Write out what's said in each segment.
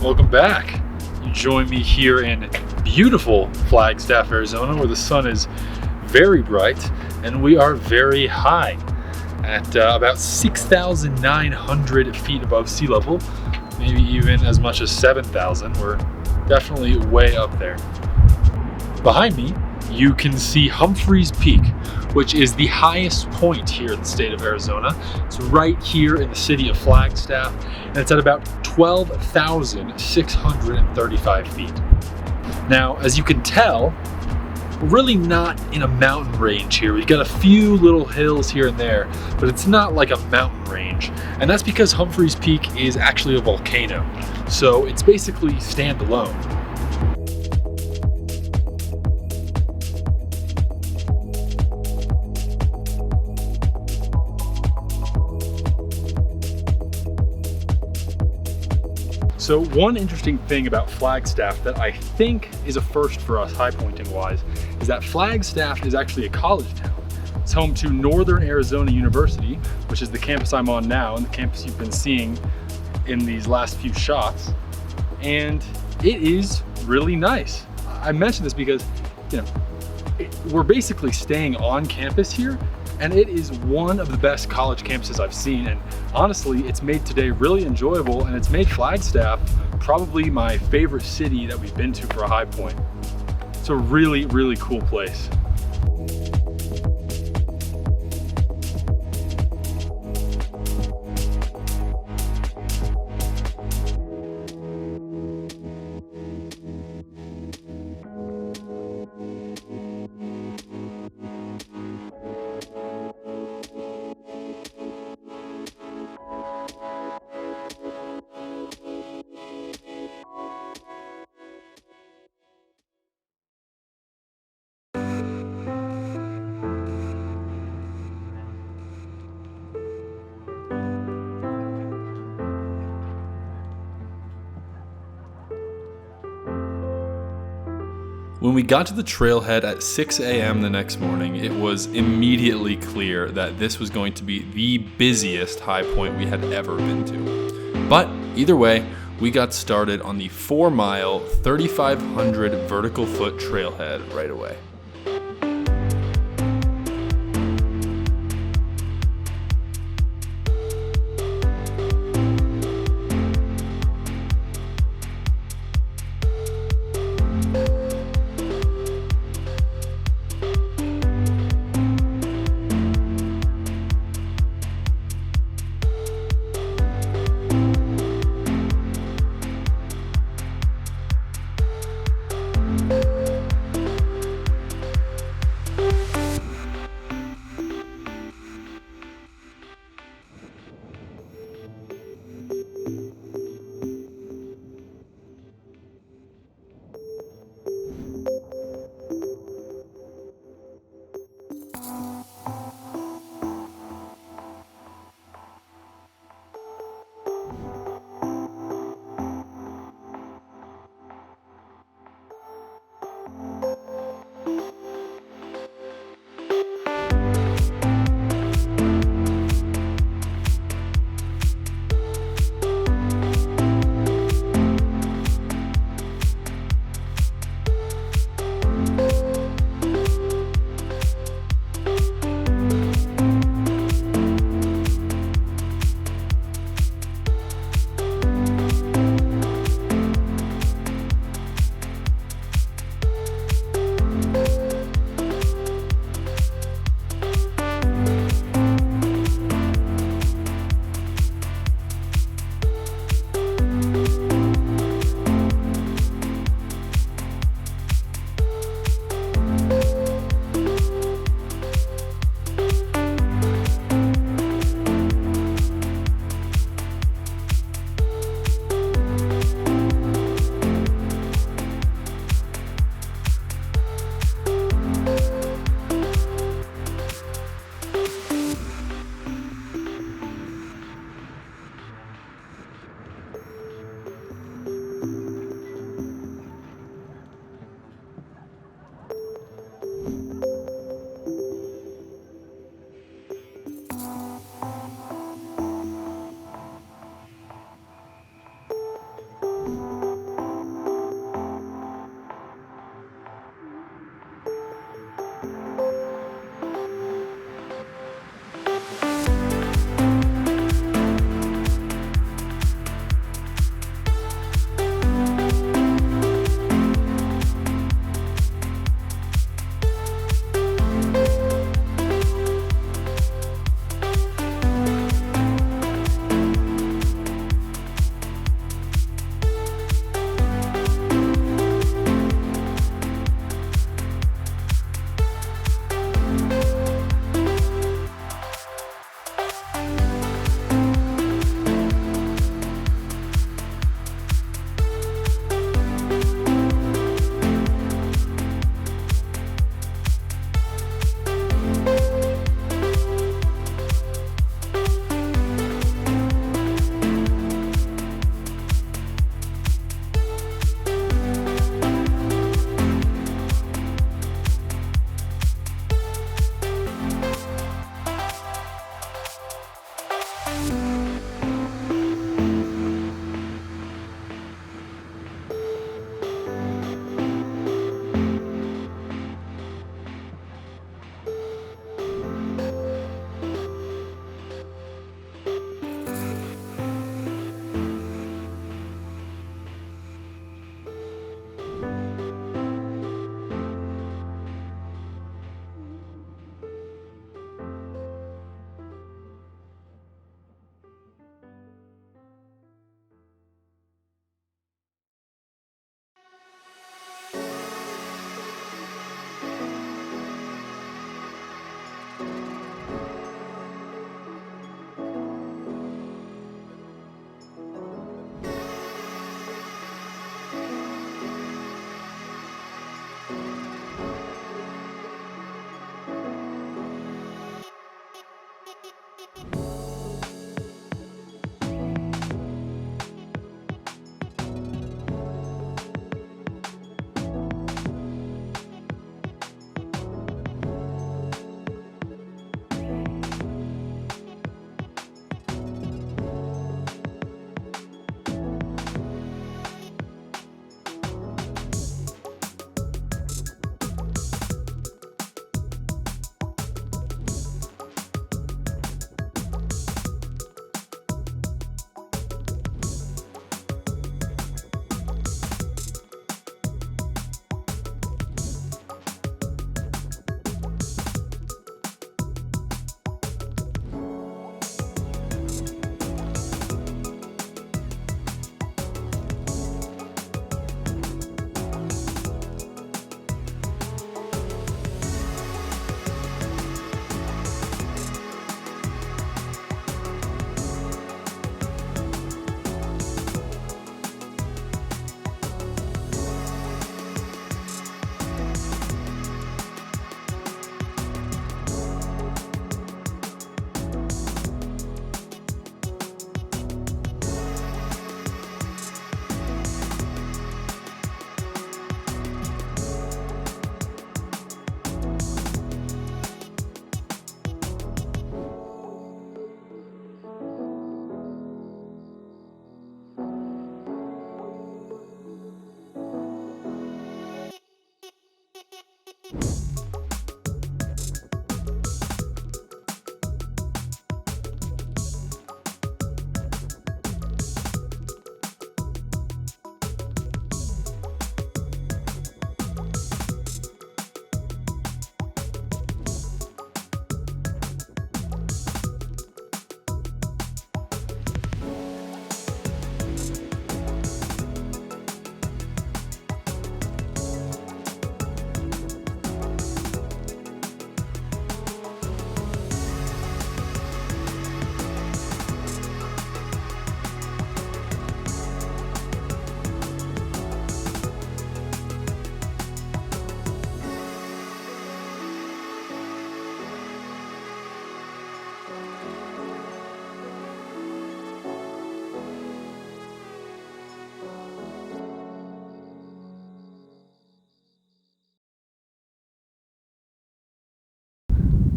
Welcome back. You join me here in beautiful Flagstaff, Arizona, where the sun is very bright and we are very high at about 6,900 feet above sea level, maybe even as much as 7,000. We're definitely way up there. Behind me, you can see Humphrey's Peak, which is the highest point here in the state of Arizona. It's right here in the city of Flagstaff, and it's at about 12,635 feet. Now, as you can tell, we're really not in a mountain range here. We've got a few little hills here and there, but it's not like a mountain range. And that's because Humphrey's Peak is actually a volcano. So it's basically standalone. So one interesting thing about Flagstaff that I think is a first for us high pointing wise is that Flagstaff is actually a college town. It's home to Northern Arizona University, which is the campus I'm on now and the campus you've been seeing in these last few shots. And it is really nice. I mention this because, we're basically staying on campus here, and it is one of the best college campuses I've seen. And honestly, it's made today really enjoyable, and it's made Flagstaff probably my favorite city that we've been to for a high point. It's a really, really cool place. When we got to the trailhead at 6 a.m. the next morning, it was immediately clear that this was going to be the busiest high point we had ever been to. But either way, we got started on the 4-mile, 3,500 vertical foot trailhead right away.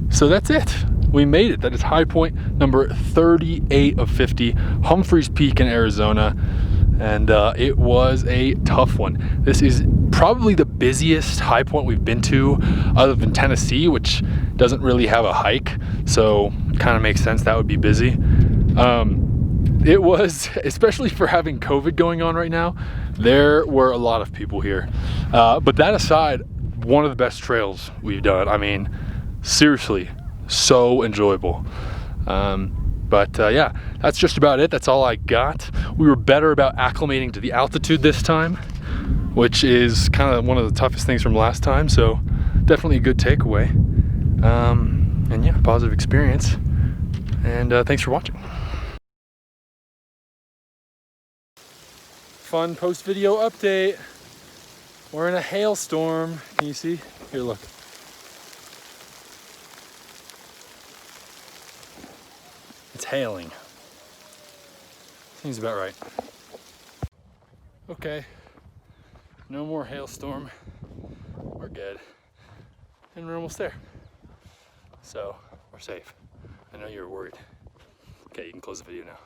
So that's it. We made it. That is high point number 38 of 50, Humphrey's Peak in Arizona. And it was a tough one. This is probably the busiest high point we've been to other than Tennessee, which doesn't really have a hike. So kind of makes sense that would be busy. It was, especially for having COVID going on right now, there were a lot of people here. But that aside, one of the best trails we've done. I mean, seriously, so enjoyable. Yeah, that's just about it. That's all I got. We were better about acclimating to the altitude this time, which is kind of one of the toughest things from last time. So definitely a good takeaway. And yeah, positive experience. And thanks for watching. Fun post-video update. We're in a hailstorm. Can you see? Here, look. It's hailing. Seems about right. Okay, no more hailstorm. We're good. And we're almost there. So, we're safe. I know you're worried. Okay, you can close the video now.